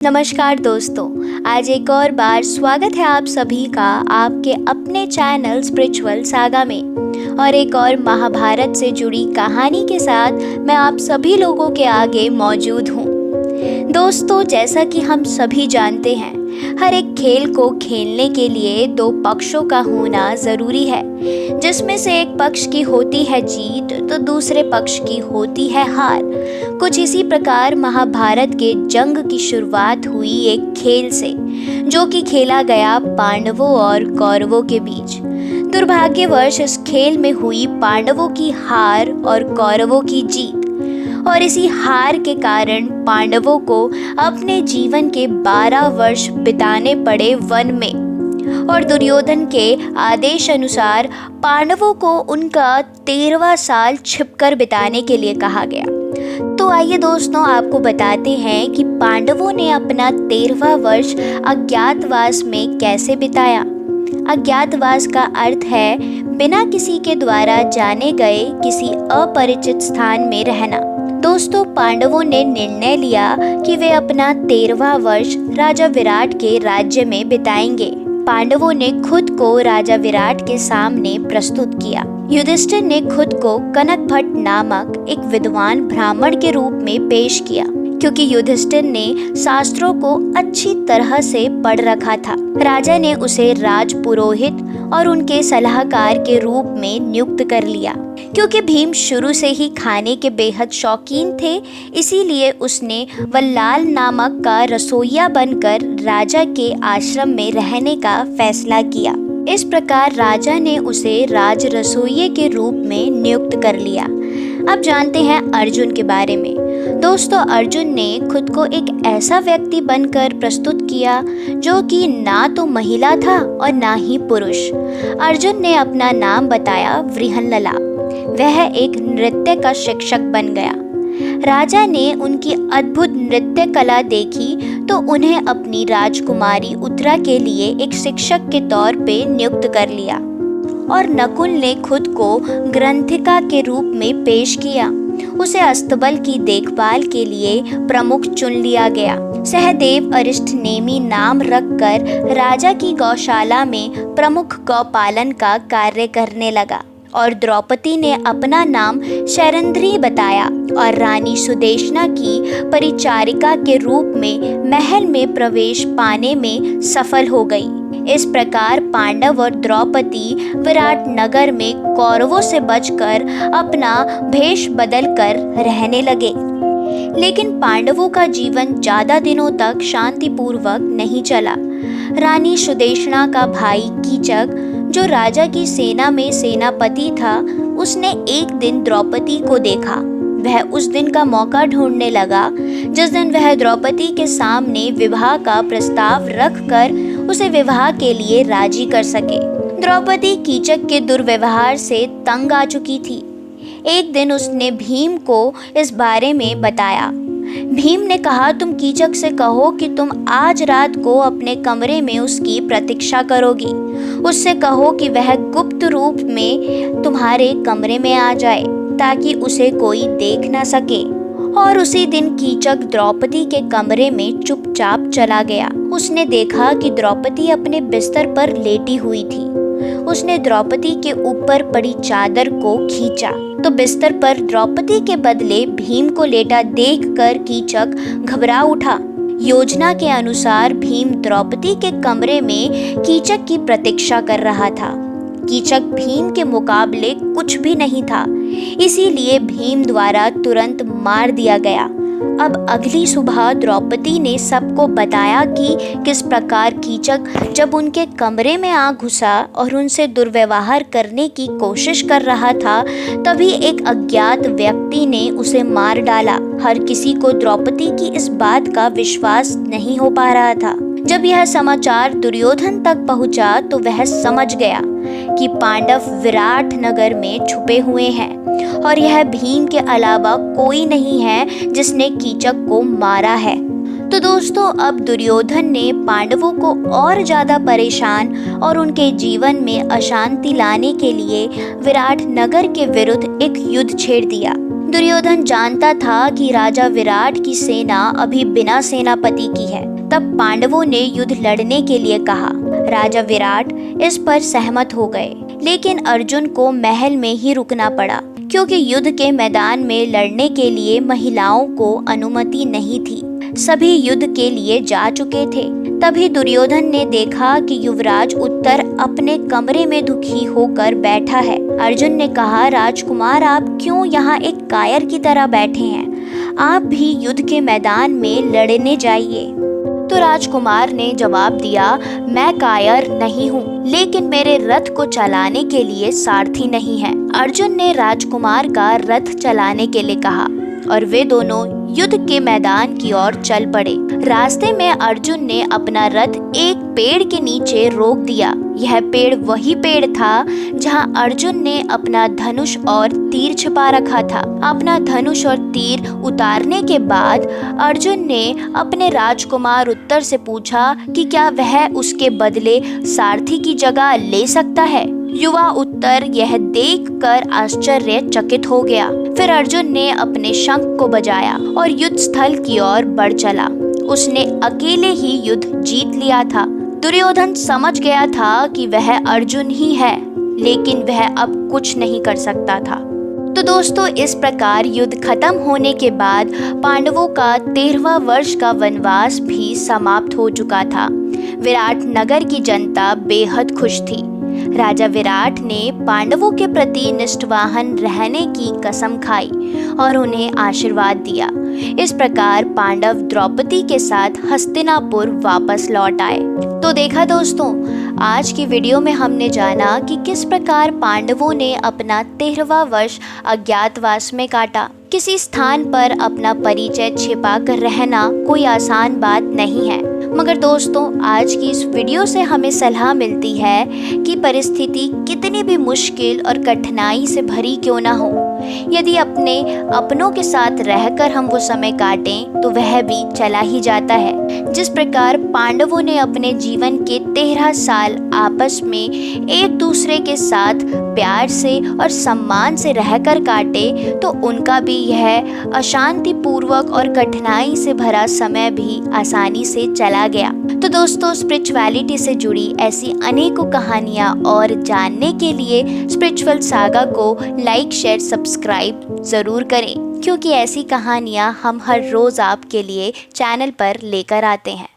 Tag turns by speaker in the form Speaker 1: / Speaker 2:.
Speaker 1: नमस्कार दोस्तों, आज एक और बार स्वागत है आप सभी का आपके अपने चैनल स्पिरिचुअल सागा में। और एक और महाभारत से जुड़ी कहानी के साथ मैं आप सभी लोगों के आगे मौजूद हूँ। दोस्तों, जैसा कि हम सभी जानते हैं, हर एक खेल को खेलने के लिए दो पक्षों का होना ज़रूरी है, जिसमें से एक पक्ष की होती है जीत तो दूसरे पक्ष की होती है हार। कुछ इसी प्रकार महाभारत के जंग की शुरुआत हुई एक खेल से, जो कि खेला गया पांडवों और कौरवों के बीच। दुर्भाग्यवश इस खेल में हुई पांडवों की हार और कौरवों की जीत, और इसी हार के कारण पांडवों को अपने जीवन के 12 वर्ष बिताने पड़े वन में, और दुर्योधन के आदेश अनुसार पांडवों को उनका 13वां साल छिपकर बिताने के लिए कहा गया। तो आइए दोस्तों, आपको बताते हैं कि पांडवों ने अपना 13वां वर्ष अज्ञातवास में कैसे बिताया। अज्ञातवास का अर्थ है बिना किसी के द्वारा जाने गए किसी अपरिचित स्थान में रहना। दोस्तों, पांडवों ने निर्णय लिया कि वे अपना 13वां वर्ष राजा विराट के राज्य में बिताएंगे। पांडवों ने खुद को राजा विराट के सामने प्रस्तुत किया। युधिष्ठिर ने खुद को कनक भट्ट नामक एक विद्वान ब्राह्मण के रूप में पेश किया, क्योंकि युधिष्ठिर ने शास्त्रों को अच्छी तरह से पढ़ रखा था। राजा ने उसे राज पुरोहित और उनके सलाहकार के रूप में नियुक्त कर लिया। क्योंकि भीम शुरू से ही खाने के बेहद शौकीन थे, इसीलिए उसने वल्लाल नामक का रसोइया बनकर राजा के आश्रम में रहने का फैसला किया। इस प्रकार राजा ने उसे राज रसोइये के रूप में नियुक्त कर लिया। अब जानते हैं अर्जुन के बारे में। दोस्तों, अर्जुन ने खुद को एक ऐसा व्यक्ति बनकर प्रस्तुत किया जो कि ना तो महिला था और ना ही पुरुष। अर्जुन ने अपना नाम बताया वृहनलला। वह एक नृत्य का शिक्षक बन गया। राजा ने उनकी अद्भुत नृत्य कला देखी तो उन्हें अपनी राजकुमारी उत्तरा के लिए एक शिक्षक के तौर पे नियुक्त कर लिया, और नकुल ने खुद को ग्रंथिका के रूप में पेश किया। उसे अस्तबल की देखभाल के लिए प्रमुख चुन लिया गया। सहदेव अरिष्टनेमी नाम रखकर राजा की गौशाला में प्रमुख गौपालन का कार्य करने लगा, और द्रौपदी ने अपना नाम शैरंध्री बताया और रानी सुदेशना की परिचारिका के रूप में महल में प्रवेश पाने में सफल हो गई। इस प्रकार पांडव और द्रौपदी विराट नगर में कौरवों से बचकर अपना भेष बदलकर रहने लगे। लेकिन पांडवों का जीवन ज्यादा दिनों तक शांतिपूर्वक नहीं चला। रानी सुदेशना का भाई कीचक, जो राजा की सेना में सेनापति था, उसने एक दिन द्रौपदी को देखा। वह उस दिन का मौका ढूंढने लगा जिस दिन वह द्रौपदी के सामने विवाह का प्रस्ताव रखकर उसे विवाह के लिए राजी कर सके। द्रौपदी कीचक के दुर्व्यवहार से तंग आ चुकी थी। एक दिन उसने भीम को इस बारे में बताया। भीम ने कहा, तुम कीचक से कहो कि तुम आज रात को अपने कमरे में उसकी प्रतीक्षा करोगी। उससे कहो कि वह गुप्त रूप में तुम्हारे कमरे में आ जाए, ताकि उसे कोई देख न सके। और उसी दिन कीचक द्रौपदी के कमरे में चुपचाप चला गया। उसने देखा कि द्रौपदी अपने बिस्तर पर लेटी हुई थी। उसने द्रौपदी के ऊपर पड़ी चादर को खींचा तो बिस्तर पर द्रौपदी के बदले भीम को लेटा देखकर कीचक घबरा उठा। योजना के अनुसार भीम द्रौपदी के कमरे में कीचक की प्रतीक्षा कर रहा था। कीचक भीम के मुकाबले कुछ भी नहीं था, इसीलिए भीम द्वारा तुरंत मार दिया गया। अब अगली सुबह द्रौपदी ने सबको बताया कि किस प्रकार कीचक जब उनके कमरे में आ घुसा और उनसे दुर्व्यवहार करने की कोशिश कर रहा था, तभी एक अज्ञात व्यक्ति ने उसे मार डाला। हर किसी को द्रौपदी की इस बात का विश्वास नहीं हो पा रहा था। जब यह समाचार दुर्योधन तक पहुंचा तो वह समझ गया कि पांडव विराट नगर में छुपे हुए हैं, और यह भीम के अलावा कोई नहीं है जिसने कीचक को मारा है। तो दोस्तों, अब दुर्योधन ने पांडवों को और ज़्यादा परेशान और उनके जीवन में अशांति लाने के लिए विराट नगर के विरुद्ध एक युद्ध छेड़ दिया। दुर्योधन जानता था कि राजा विराट की सेना अभी बिना सेनापति की है। तब पांडवों ने युद्ध लड़ने के लिए कहा। राजा विराट इस पर सहमत हो गए, लेकिन अर्जुन को महल में ही रुकना पड़ा, क्योंकि युद्ध के मैदान में लड़ने के लिए महिलाओं को अनुमति नहीं थी। सभी युद्ध के लिए जा चुके थे। तभी दुर्योधन ने देखा कि युवराज उत्तर अपने कमरे में दुखी होकर बैठा है। अर्जुन ने कहा, राजकुमार, आप क्यों यहाँ एक कायर की तरह बैठे हैं? आप भी युद्ध के मैदान में लड़ने जाइए। तो राजकुमार ने जवाब दिया, मैं कायर नहीं हूँ, लेकिन मेरे रथ को चलाने के लिए सारथी नहीं है। अर्जुन ने राजकुमार का रथ चलाने के लिए कहा और वे दोनों युद्ध के मैदान की ओर चल पड़े। रास्ते में अर्जुन ने अपना रथ एक पेड़ के नीचे रोक दिया। यह पेड़ वही पेड़ था जहां अर्जुन ने अपना धनुष और तीर छिपा रखा था। अपना धनुष और तीर उतारने के बाद अर्जुन ने अपने राजकुमार उत्तर से पूछा कि क्या वह उसके बदले सारथी की जगह ले सकता है। युवा उत्तर यह देखकर आश्चर्यचकित हो गया। फिर अर्जुन ने अपने शंख को बजाया और युद्ध स्थल की ओर बढ़ चला। उसने अकेले ही युद्ध जीत लिया था। दुर्योधन समझ गया था कि वह अर्जुन ही है, लेकिन वह अब कुछ नहीं कर सकता था। तो दोस्तों, इस प्रकार युद्ध खत्म होने के बाद पांडवों का 13वां वर्ष का वनवास भी समाप्त हो चुका था। विराट नगर की जनता बेहद खुश थी। राजा विराट ने पांडवों के प्रति निष्ठावान रहने की कसम खाई और उन्हें आशीर्वाद दिया। इस प्रकार पांडव द्रौपदी के साथ हस्तिनापुर वापस लौट आए। तो देखा दोस्तों, आज की वीडियो में हमने जाना कि किस प्रकार पांडवों ने अपना 13वां वर्ष अज्ञातवास में काटा। किसी स्थान पर अपना परिचय छिपा कर रहना कोई आसान बात नहीं है, मगर दोस्तों, आज की इस वीडियो से हमें सलाह मिलती है कि परिस्थिति कितनी भी मुश्किल और कठिनाई से भरी क्यों ना हो, यदि अपनों के साथ रहकर हम वो समय काटें तो वह भी चला ही जाता है। जिस प्रकार पांडवों ने अपने जीवन के 13 साल आपस में एक दूसरे के साथ प्यार से और सम्मान से रहकर काटे, तो उनका भी यह अशांतिपूर्वक और कठिनाई से भरा समय भी आसानी से चला गया। तो दोस्तों, स्पिरिचुअलिटी से जुड़ी ऐसी अनेकों कहानियाँ और जानने के लिए स्पिरिचुअल सागा को लाइक, शेयर, सब्सक्राइब ज़रूर करें, क्योंकि ऐसी कहानियाँ हम हर रोज़ आपके लिए चैनल पर लेकर आते हैं।